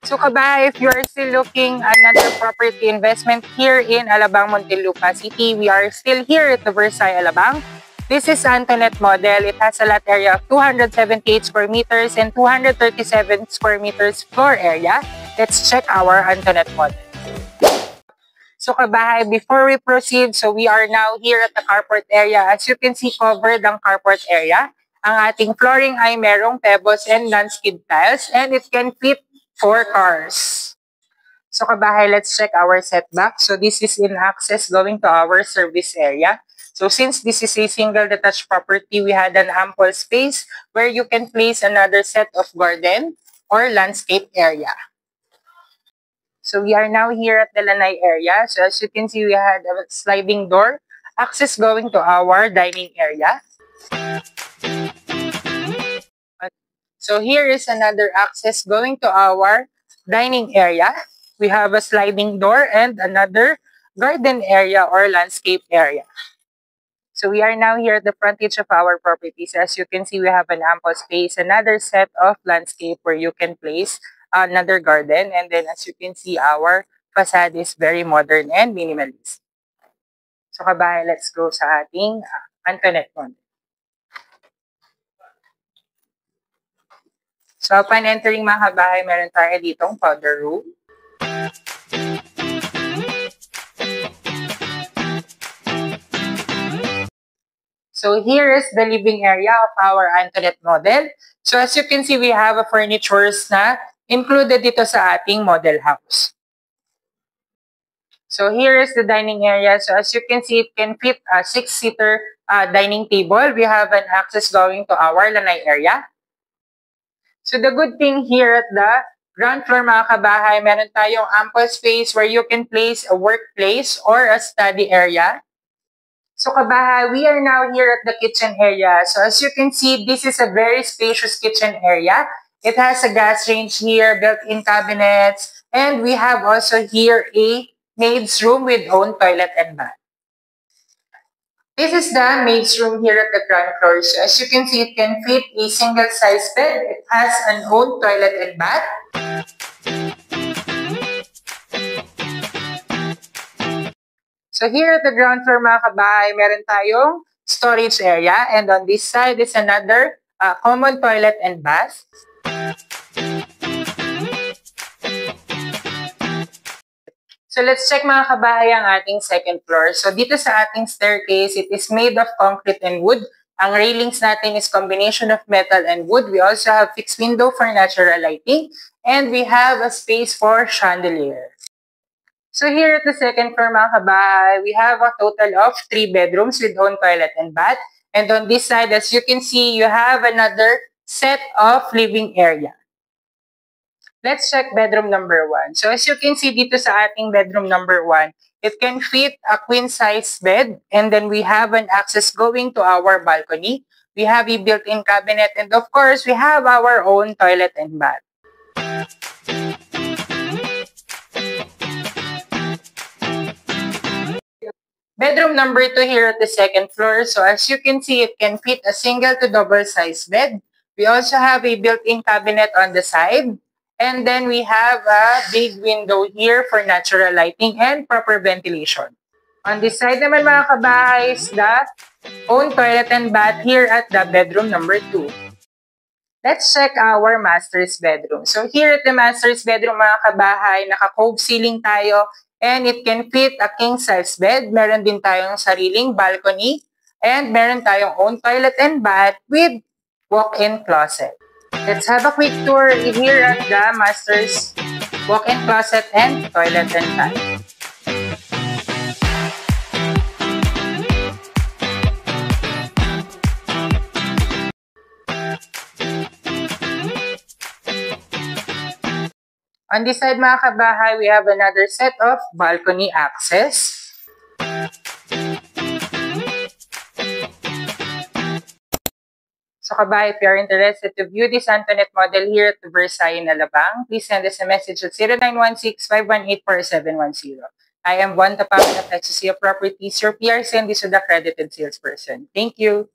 So kabahay, if you are still looking another property investment here in Alabang, Muntinlupa City, we are still here at the Versailles, Alabang. This is Antoinette model. It has a lot area of 278 square meters and 237 square meters floor area. Let's check our Antoinette model. So kabahay, before we proceed, so we are now here at the carport area. As you can see, covered ang carport area. Ang ating flooring ay merong pebbles and non-skid tiles, and it can fit 4 cars. So kabahay, let's check our setback. So this is in access going to our service area. So since this is a single detached property, we had an ample space where you can place another set of garden or landscape area. So we are now here at the lanai area. So as you can see, we had a sliding door, access going to our dining area. So here is another access going to our dining area. We have a sliding door and another garden area or landscape area. So we are now here at the frontage of our properties. As you can see, we have an ample space, another set of landscape where you can place another garden. And then as you can see, our facade is very modern and minimalist. So kabahay, let's go sa ating Antoinette model. So upon entering mga kabahay, meron tayo ditong powder room. So here is the living area of our Antoinette model. So as you can see, we have a furnitures na included dito sa ating model house. So here is the dining area. So as you can see, it can fit a 6-seater dining table. We have an access going to our lanai area. So the good thing here at the ground floor mga kabahay, meron tayong ample space where you can place a workplace or a study area. So kabahay, we are now here at the kitchen area. So as you can see, this is a very spacious kitchen area. It has a gas range here, built-in cabinets, and we have also here a maid's room with own toilet and bath. This is the maid's room here at the ground floor. So as you can see, it can fit a single-size bed. It has an own toilet and bath. So here at the ground floor mga kabahay, meron tayong storage area. And on this side is another common toilet and bath. So let's check mga kabahay ang ating second floor. So dito sa ating staircase, it is made of concrete and wood. Ang railings natin is combination of metal and wood. We also have fixed window for natural lighting. And we have a space for chandelier. So here at the second floor mga kabahay, we have a total of 3 bedrooms with own toilet and bath. And on this side, as you can see, you have another set of living area. Let's check bedroom number 1. So as you can see dito sa ating bedroom number 1, it can fit a queen-size bed. And then we have an access going to our balcony. We have a built-in cabinet. And of course, we have our own toilet and bath. Bedroom number 2 here at the second floor. So as you can see, it can fit a single to double-size bed. We also have a built-in cabinet on the side. And then we have a big window here for natural lighting and proper ventilation. On this side naman mga kabahay is the own toilet and bath here at the bedroom number 2. Let's check our master's bedroom. So here at the master's bedroom mga kabahay, naka-cove ceiling tayo and it can fit a king-size bed. Meron din tayong sariling balcony and meron tayong own toilet and bath with walk-in closet. Let's have a quick tour here at the master's walk-in closet and toilet and bath. On this side mga kabahay, we have another set of balcony access. So kabahay, if you are interested to view this Antoinette model here at the Versailles in Alabang, please send us a message at 0916-518-4710. I am Juan Tapacan of Exosia Properties, your PRC and this is the accredited salesperson. Thank you.